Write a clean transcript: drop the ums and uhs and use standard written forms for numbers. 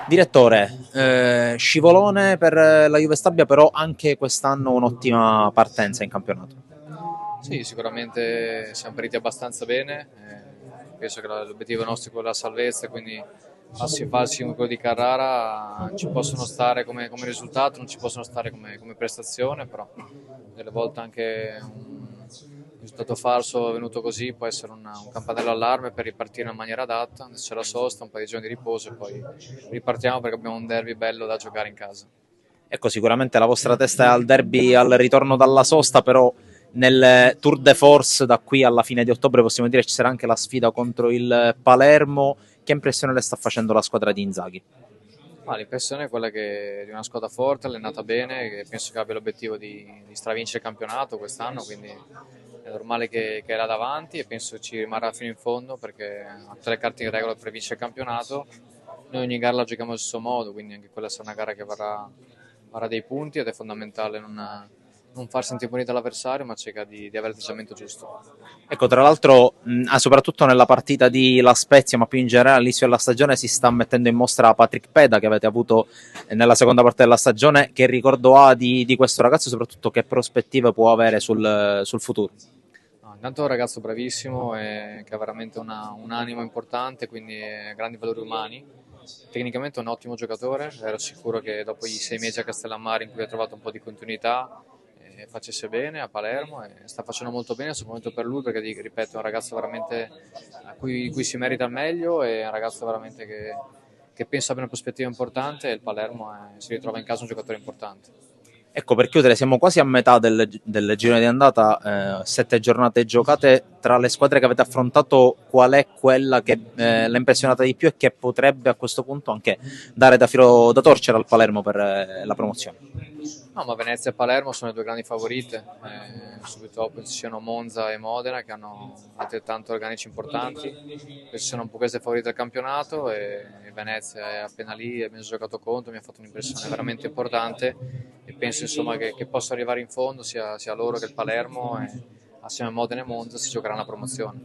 Direttore, scivolone per la Juve Stabia, però anche quest'anno un'ottima partenza in campionato. Sì, sicuramente siamo partiti abbastanza bene, penso che l'obiettivo nostro è quello della salvezza, quindi passi falsi come quello di Carrara ci possono stare come risultato, non ci possono stare come prestazione, però delle volte anche un risultato falso venuto così può essere un campanello allarme per ripartire in maniera adatta. Adesso c'è la sosta, un paio di giorni di riposo e poi ripartiamo perché abbiamo un derby bello da giocare in casa. Ecco, sicuramente la vostra testa è al derby al ritorno dalla sosta, però nel Tour de Force da qui alla fine di ottobre possiamo dire ci sarà anche la sfida contro il Palermo. Che impressione le sta facendo la squadra di Inzaghi? L'impressione è quella di una squadra forte, allenata bene, che penso che abbia l'obiettivo di stravincere il campionato quest'anno, quindi è normale che è là davanti e penso ci rimarrà fino in fondo perché ha tutte le carte in regola per vincere il campionato. Noi ogni gara la giochiamo allo stesso modo, quindi anche quella sarà una gara che varrà dei punti ed è fondamentale non farsi intimorire dall'avversario ma cercare di avere l'atteggiamento giusto. Ecco, tra l'altro, soprattutto nella partita di La Spezia, ma più in generale all'inizio della stagione, si sta mettendo in mostra Patrick Peda che avete avuto nella seconda parte della stagione. Che ricordo ha di questo ragazzo e soprattutto che prospettive può avere sul futuro? No, intanto è un ragazzo bravissimo e che ha veramente un animo importante, quindi grandi valori umani. Tecnicamente è un ottimo giocatore, ero sicuro che dopo i 6 mesi a Castellammare in cui ha trovato un po' di continuità facesse bene a Palermo e sta facendo molto bene, soprattutto per lui perché ripeto è un ragazzo veramente cui si merita il meglio e è un ragazzo veramente che pensa abbia una prospettiva importante e il Palermo si ritrova in casa un giocatore importante. Ecco, per chiudere, siamo quasi a metà del girone di andata, 7 giornate giocate. Tra le squadre che avete affrontato, qual è quella che l'ha impressionata di più e che potrebbe a questo punto anche dare da filo da torcere al Palermo per la promozione? No, ma Venezia e Palermo sono le due grandi favorite, subito dopo ci siano Monza e Modena che hanno altrettanto organici importanti, queste sono un po' queste favorite del campionato e Venezia è appena lì, abbiamo giocato contro, mi ha fatto un'impressione veramente importante e penso insomma che possa arrivare in fondo sia loro che il Palermo e assieme a Modena e Monza si giocherà una promozione.